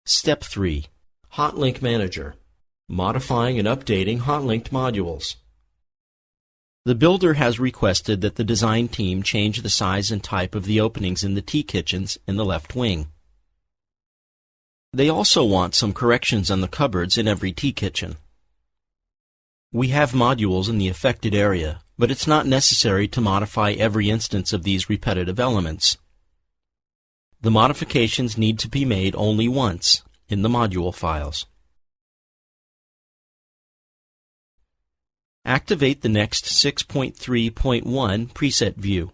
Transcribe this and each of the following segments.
Step 3. Hotlink Manager. Modifying and updating hot-linked modules. The builder has requested that the design team change the size and type of the openings in the T-kitchens in the left wing. They also want some corrections on the cupboards in every T-kitchen. We have modules in the affected area, but it's not necessary to modify every instance of these repetitive elements. The modifications need to be made only once in the module files. Activate the next 6.3.1 preset view.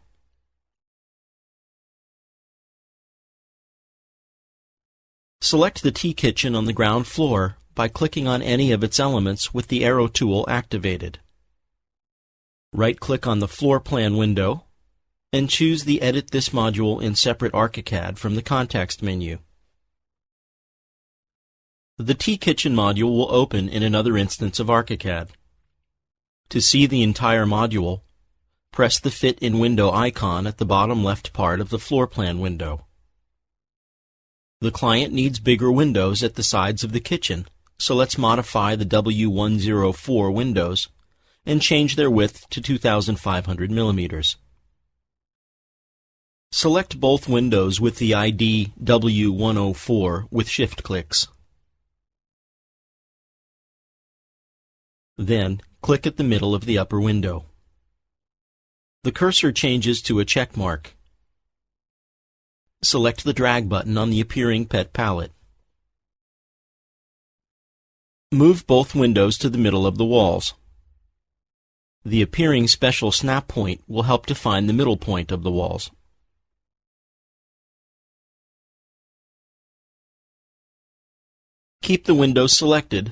Select the T-kitchen on the ground floor by clicking on any of its elements with the arrow tool activated. Right-click on the floor plan window and choose the Edit this module in separate ArchiCAD from the context menu. The T-kitchen module will open in another instance of ArchiCAD. To see the entire module, press the Fit in Window icon at the bottom left part of the floor plan window. The client needs bigger windows at the sides of the kitchen, so let's modify the W104 windows and change their width to 2,500 millimeters. Select both windows with the ID W104 with shift clicks. Then, click at the middle of the upper window. The cursor changes to a check mark. Select the drag button on the appearing pet palette. Move both windows to the middle of the walls. The appearing special snap point will help define the middle point of the walls. Keep the windows selected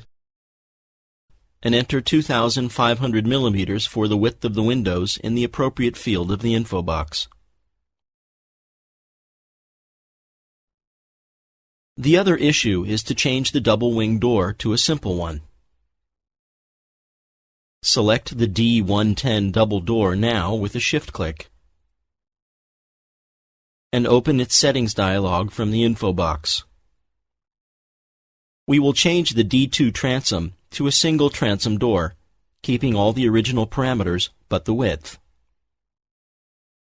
and enter 2,500 millimeters for the width of the windows in the appropriate field of the info box. The other issue is to change the double wing door to a simple one. Select the D110 double door now with a shift click and open its settings dialog from the info box. We will change the D2 transom to a single transom door, keeping all the original parameters but the width.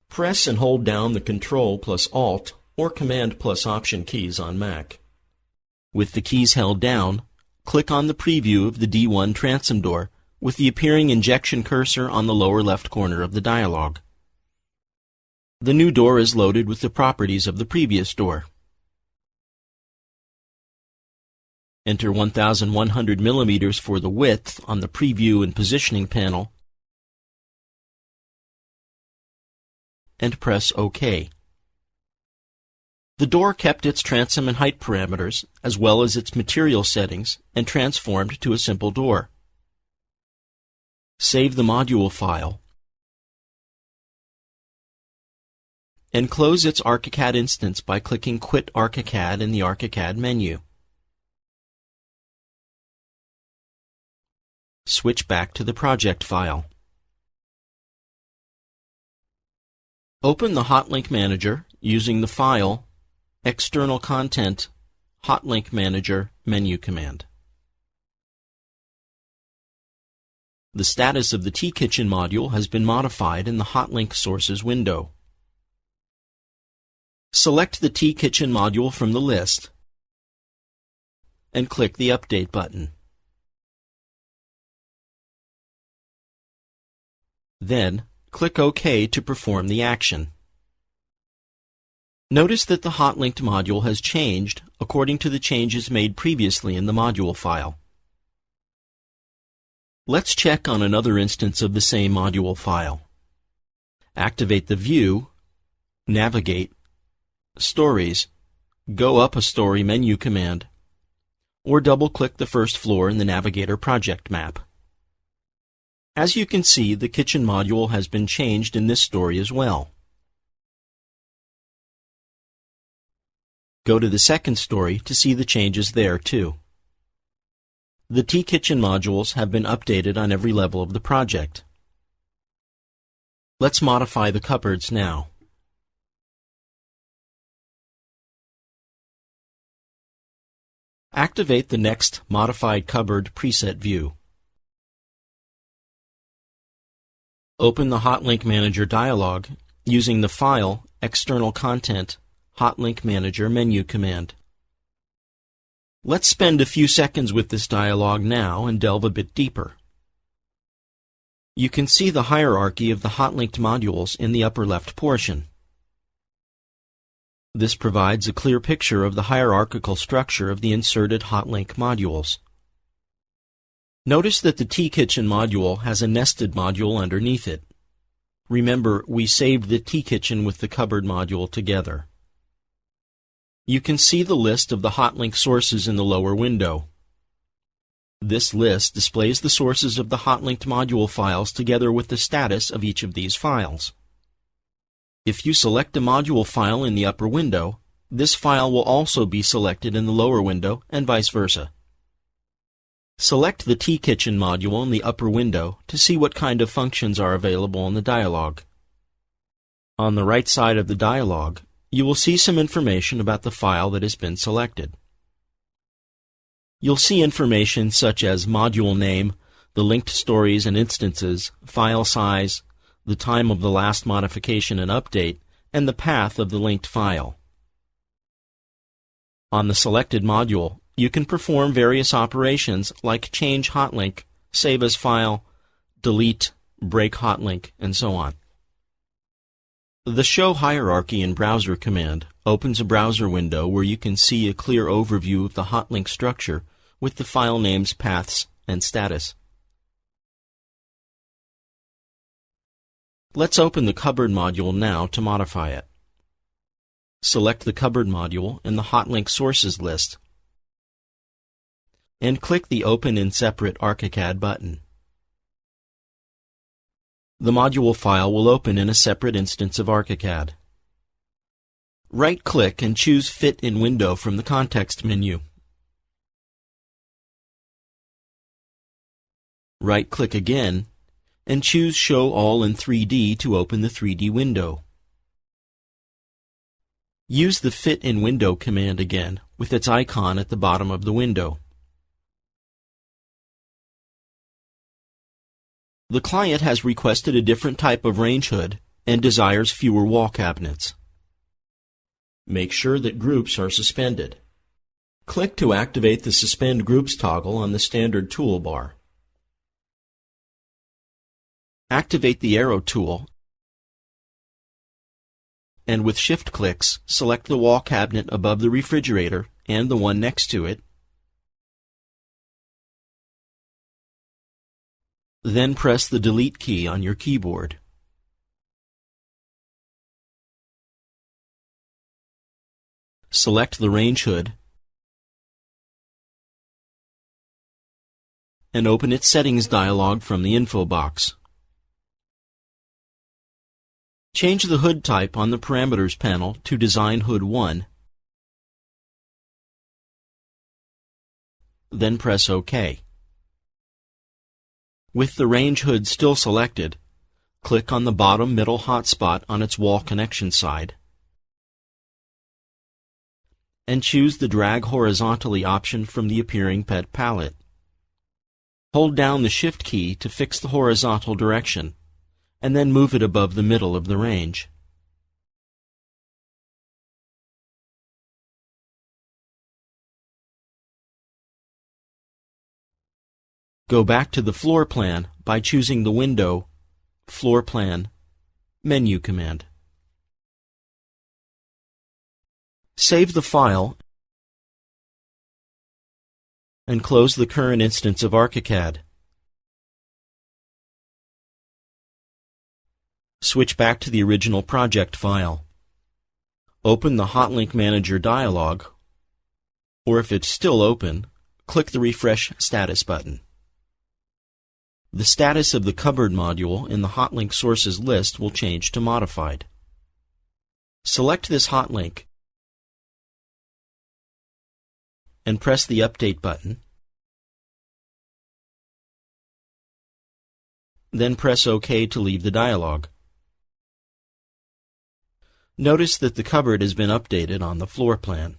Press and hold down the Ctrl plus Alt or Command plus Option keys on Mac. With the keys held down, click on the preview of the D1 transom door with the appearing injection cursor on the lower left corner of the dialog. The new door is loaded with the properties of the previous door. Enter 1,100 millimeters for the width on the Preview and Positioning panel, and press OK. The door kept its transom and height parameters, as well as its material settings, and transformed to a simple door. Save the module file, and close its ArchiCAD instance by clicking Quit ArchiCAD in the ArchiCAD menu. Switch back to the project file. Open the Hotlink Manager using the File, External Content, Hotlink Manager menu command. The status of the T-kitchen module has been modified in the Hotlink Sources window. Select the T-kitchen module from the list and click the Update button. Then, click OK to perform the action. Notice that the Hotlinked module has changed according to the changes made previously in the module file. Let's check on another instance of the same module file. Activate the View, Navigate, Stories, Go Up a Story menu command, or double-click the first floor in the Navigator project map. As you can see, the kitchen module has been changed in this story as well. Go to the second story to see the changes there too. The T-kitchen modules have been updated on every level of the project. Let's modify the cupboards now. Activate the next Modified Cupboard preset view. Open the Hotlink Manager dialog using the File, External Content, Hotlink Manager menu command. Let's spend a few seconds with this dialog now and delve a bit deeper. You can see the hierarchy of the Hotlinked modules in the upper left portion. This provides a clear picture of the hierarchical structure of the inserted Hotlink modules. Notice that the T-Kitchen module has a nested module underneath it. Remember, we saved the T-Kitchen with the cupboard module together. You can see the list of the Hotlink sources in the lower window. This list displays the sources of the Hotlinked module files together with the status of each of these files. If you select a module file in the upper window, this file will also be selected in the lower window and vice versa. Select the T-Kitchen module in the upper window to see what kind of functions are available in the dialog. On the right side of the dialog, you will see some information about the file that has been selected. You'll see information such as module name, the linked stories and instances, file size, the time of the last modification and update, and the path of the linked file. On the selected module, you can perform various operations like change hotlink, save as file, delete, break hotlink, and so on. The Show Hierarchy in Browser command opens a browser window where you can see a clear overview of the hotlink structure with the file names, paths, and status. Let's open the Cupboard module now to modify it. Select the Cupboard module in the Hotlink Sources list and click the Open in Separate ArchiCAD button. The module file will open in a separate instance of ArchiCAD. Right-click and choose Fit in Window from the context menu. Right-click again and choose Show All in 3D to open the 3D window. Use the Fit in Window command again with its icon at the bottom of the window. The client has requested a different type of range hood and desires fewer wall cabinets. Make sure that groups are suspended. Click to activate the Suspend Groups toggle on the standard toolbar. Activate the arrow tool and with shift clicks select the wall cabinet above the refrigerator and the one next to it. Then press the Delete key on your keyboard. Select the range hood and open its Settings dialog from the info box. Change the hood type on the Parameters panel to Design Hood 1, then press OK. With the range hood still selected, click on the bottom middle hotspot on its wall connection side and choose the Drag Horizontally option from the appearing PET palette. Hold down the Shift key to fix the horizontal direction and then move it above the middle of the range. Go back to the floor plan by choosing the Window, Floor Plan, Menu command. Save the file and close the current instance of ArchiCAD. Switch back to the original project file. Open the Hotlink Manager dialog, or if it's still open, click the Refresh Status button. The status of the Cupboard module in the Hotlink Sources list will change to Modified. Select this hotlink and press the Update button. Then press OK to leave the dialog. Notice that the cupboard has been updated on the floor plan.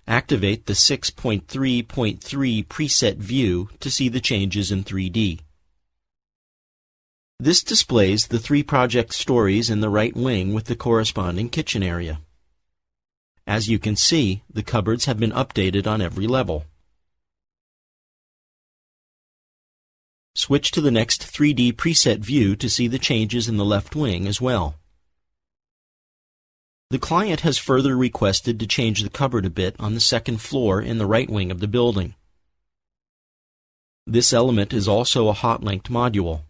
Activate Activate the 6.3.3 preset view to see the changes in 3D. This displays the 3 project stories in the right wing with the corresponding kitchen area. As you can see, the cupboards have been updated on every level. Switch to the next 3D preset view to see the changes in the left wing as well. The client has further requested to change the cupboard a bit on the second floor in the right wing of the building. This element is also a Hotlinked module.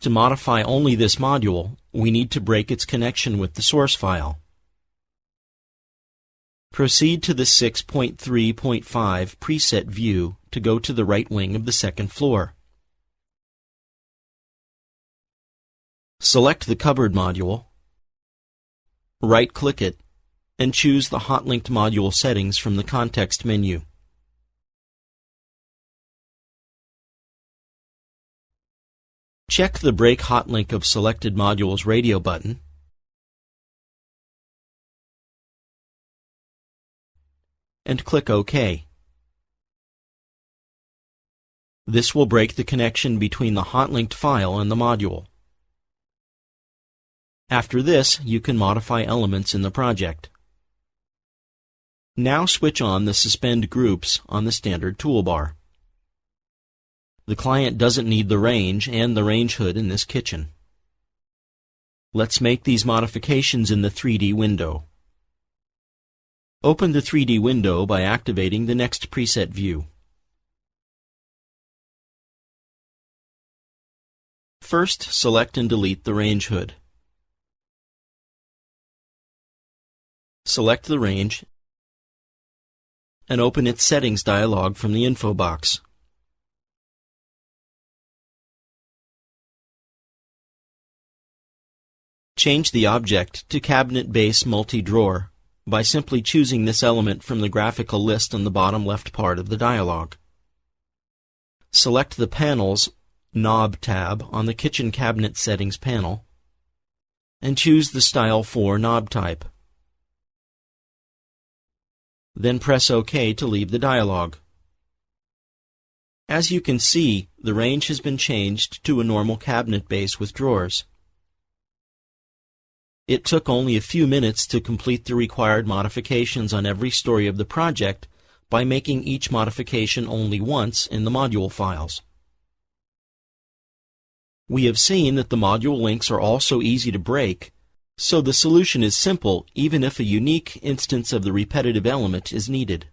To modify only this module, we need to break its connection with the source file. Proceed to the 6.3.5 preset view to go to the right wing of the second floor. Select the cupboard module, right-click it, and choose the Hotlinked module settings from the context menu. Check the Break Hotlink of Selected Modules radio button, and click OK. This will break the connection between the Hotlinked file and the module. After this, you can modify elements in the project. Now switch on the Suspend Groups on the standard toolbar. The client doesn't need the range and the range hood in this kitchen. Let's make these modifications in the 3D window. Open the 3D window by activating the next preset view. First, select and delete the range hood. Select the range and open its settings dialog from the info box. Change the object to Cabinet Base Multi-Drawer by simply choosing this element from the graphical list on the bottom left part of the dialog. Select the Panels Knob tab on the Kitchen Cabinet Settings panel and choose the Style 4 knob type. Then press OK to leave the dialog. As you can see, the range has been changed to a normal cabinet base with drawers. It took only a few minutes to complete the required modifications on every story of the project by making each modification only once in the module files. We have seen that the module links are also easy to break, so the solution is simple even if a unique instance of the repetitive element is needed.